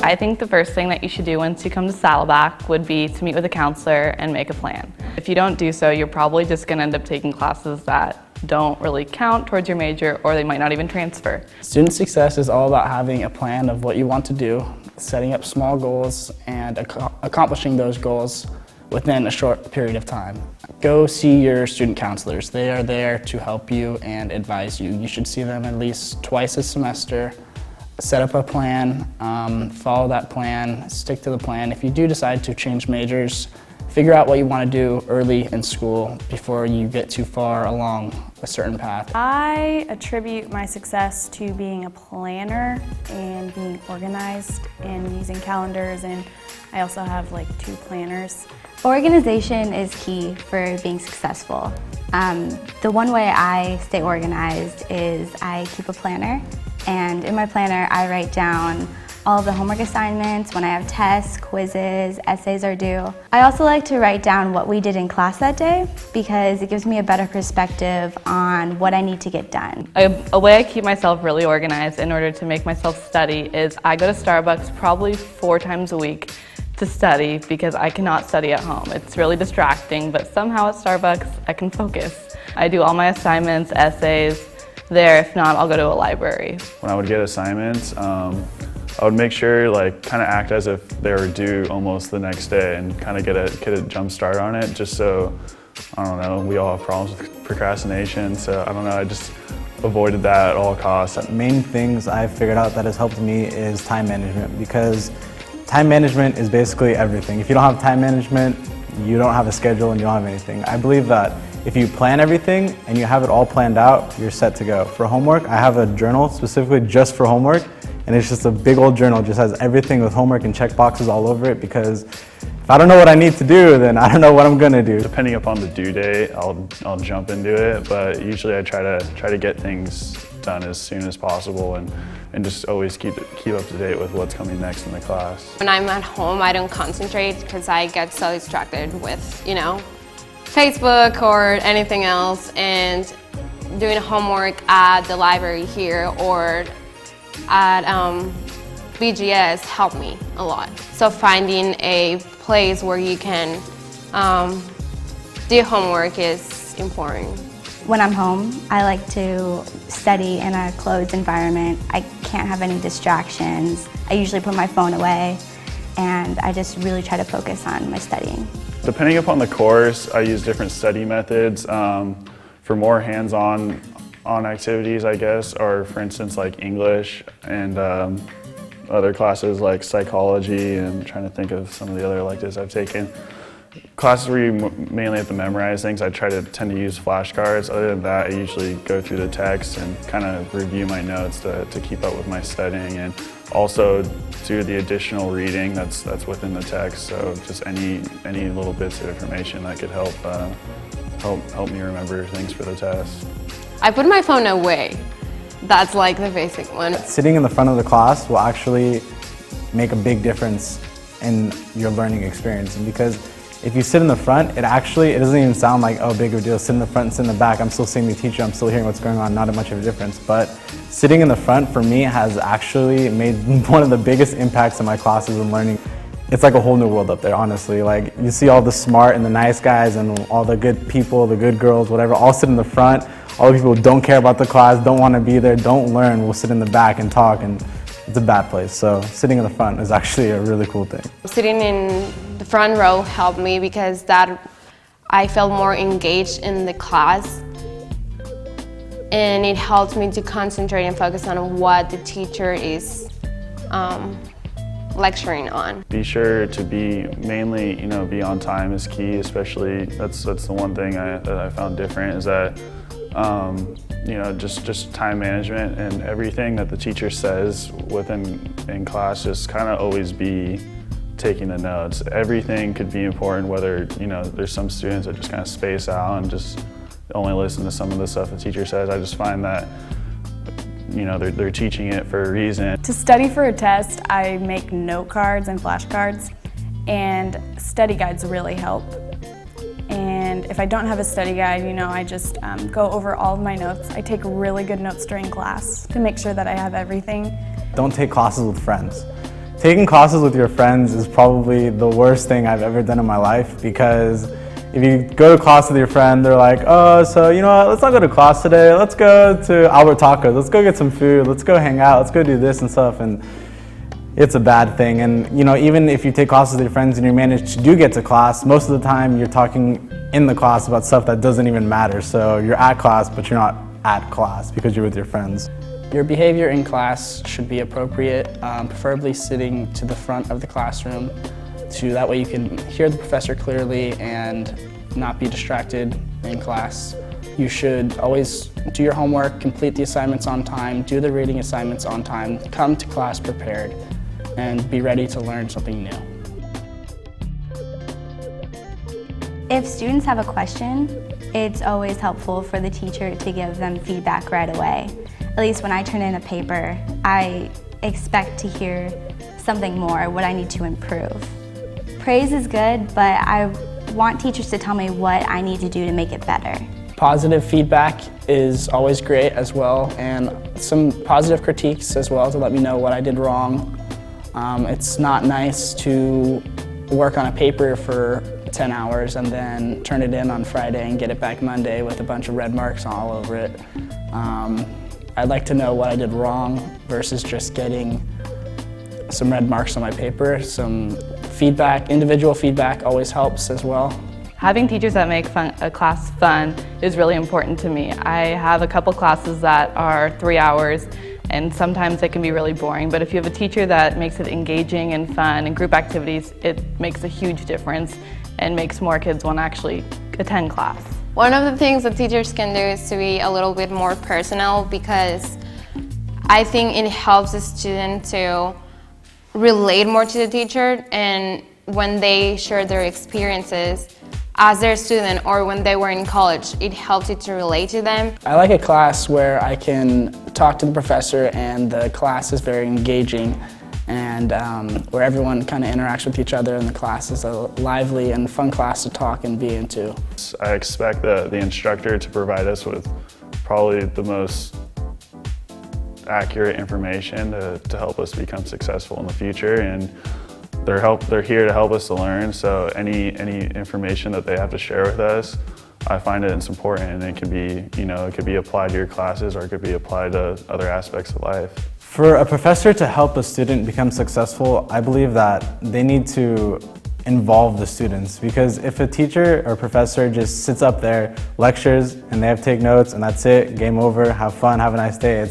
I think the first thing that you should do once you come to Saddleback would be to meet with a counselor and make a plan. If you don't do so, you're probably just going to end up taking classes that don't really count towards your major, or they might not even transfer. Student success is all about having a plan of what you want to do, setting up small goals, and accomplishing those goals within a short period of time. Go see your student counselors. They are there to help you and advise you. You should see them at least twice a semester. Set up a plan, follow that plan, stick to the plan. If you do decide to change majors, figure out what you want to do early in school before you get too far along a certain path. I attribute my success to being a planner and being organized and using calendars, and I also have like 2 planners. Organization is key for being successful. The one way I stay organized is I keep a planner, and in my planner I write down all of the homework assignments, when I have tests, quizzes, essays are due. I also like to write down what we did in class that day because it gives me a better perspective on what I need to get done. A way I keep myself really organized in order to make myself study is I go to Starbucks probably 4 times a week to study because I cannot study at home. It's really distracting, but somehow at Starbucks I can focus. I do all my assignments, essays there. If not, I'll go to a library. When I would get assignments, I would make sure, kind of act as if they were due almost the next day and kind of get a jump start on it, just so, I don't know, we all have problems with procrastination, so I don't know, I just avoided that at all costs. The main things I've figured out that has helped me is time management, because time management is basically everything. If you don't have time management, you don't have a schedule and you don't have anything. I believe that if you plan everything and you have it all planned out, you're set to go. For homework, I have a journal specifically just for homework, and it's just a big old journal. It just has everything with homework and check boxes all over it, because if I don't know what I need to do, then I don't know what I'm gonna do. Depending upon the due date, I'll jump into it, but usually I try to get things done as soon as possible and just always keep up to date with what's coming next in the class. When I'm at home, I don't concentrate because I get so distracted with, Facebook or anything else, and doing homework at the library here or at BGS helped me a lot. So finding a place where you can do homework is important. When I'm home, I like to study in a closed environment. I can't have any distractions. I usually put my phone away, and I just really try to focus on my studying. Depending upon the course, I use different study methods. For more hands-on activities, I guess, or for instance like English and other classes like psychology, and trying to think of some of the other electives I've taken. Classes where you mainly have to memorize things, I tend to use flashcards. Other than that, I usually go through the text and kind of review my notes to keep up with my studying, and also do the additional reading that's within the text. So just any little bits of information that could help me remember things for the test. I put my phone away. That's like the basic one. Sitting in the front of the class will actually make a big difference in your learning experience, and because if you sit in the front, it doesn't even sound like, oh, big of a deal, sit in the front, sit in the back. I'm still seeing the teacher, I'm still hearing what's going on, not much of a difference. But sitting in the front, for me, has actually made one of the biggest impacts in my classes and learning. It's like a whole new world up there, honestly. Like, you see all the smart and the nice guys and all the good people, the good girls, whatever, all sit in the front. All the people who don't care about the class, don't want to be there, don't learn, will sit in the back and talk, and it's a bad place. So sitting in the front is actually a really cool thing. Sitting in the front row helped me because I felt more engaged in the class, and it helped me to concentrate and focus on what the teacher is lecturing on. Be sure to be be on time is key, especially that's the one thing that I found different, is that just time management, and everything that the teacher says in class, just kind of always be taking the notes. Everything could be important, whether, there's some students that just kind of space out and just only listen to some of the stuff the teacher says. I just find that, they're teaching it for a reason. To study for a test, I make note cards and flashcards, and study guides really help. And if I don't have a study guide, I just go over all of my notes. I take really good notes during class to make sure that I have everything. Don't take classes with friends. Taking classes with your friends is probably the worst thing I've ever done in my life, because if you go to class with your friend, they're like, oh, so you know what, let's not go to class today, let's go to Albert Tacos, let's go get some food, let's go hang out, let's go do this and stuff, and it's a bad thing. And you know, even if you take classes with your friends and you manage to get to class, most of the time you're talking in the class about stuff that doesn't even matter. So you're at class, but you're not at class because you're with your friends. Your behavior in class should be appropriate, preferably sitting to the front of the classroom, so that way you can hear the professor clearly and not be distracted in class. You should always do your homework, complete the assignments on time, do the reading assignments on time, come to class prepared, and be ready to learn something new. If students have a question, it's always helpful for the teacher to give them feedback right away. At least when I turn in a paper, I expect to hear something more, what I need to improve. Praise is good, but I want teachers to tell me what I need to do to make it better. Positive feedback is always great as well, and some positive critiques as well to let me know what I did wrong. It's not nice to work on a paper for 10 hours and then turn it in on Friday and get it back Monday with a bunch of red marks all over it. I'd like to know what I did wrong versus just getting some red marks on my paper. Some feedback, individual feedback always helps as well. Having teachers that make a class fun is really important to me. I have a couple classes that are 3 hours, and sometimes it can be really boring, but if you have a teacher that makes it engaging and fun and group activities, it makes a huge difference and makes more kids want to actually attend class. One of the things that teachers can do is to be a little bit more personal, because I think it helps the student to relate more to the teacher, and when they share their experiences as their student or when they were in college, it helps you to relate to them. I like a class where I can talk to the professor and the class is very engaging, and where everyone kind of interacts with each other, and the class is a lively and fun class to talk and be into. I expect the instructor to provide us with probably the most accurate information to help us become successful in the future, and they're here to help us to learn, so any information that they have to share with us, I find it's important, and it can be, you know, it could be applied to your classes or it could be applied to other aspects of life. For a professor to help a student become successful, I believe that they need to involve the students, because if a teacher or professor just sits up there, lectures, and they have to take notes and that's it, game over, have fun, have a nice day,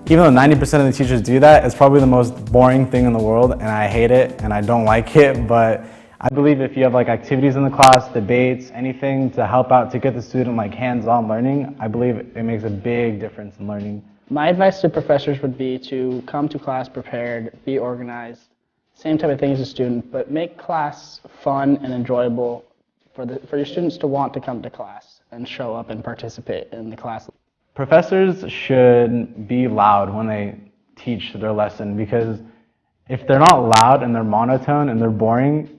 even though 90% of the teachers do that, it's probably the most boring thing in the world, and I hate it and I don't like it. But I believe if you have like activities in the class, debates, anything to help out to get the student like hands-on learning, I believe it makes a big difference in learning. My advice to professors would be to come to class prepared, be organized, same type of thing as a student, but make class fun and enjoyable for your students to want to come to class and show up and participate in the class. Professors should be loud when they teach their lesson, because if they're not loud and they're monotone and they're boring,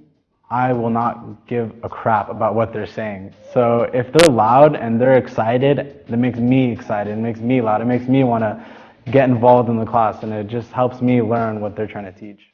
I will not give a crap about what they're saying. So if they're loud and they're excited, that makes me excited, it makes me loud, it makes me want to get involved in the class, and it just helps me learn what they're trying to teach.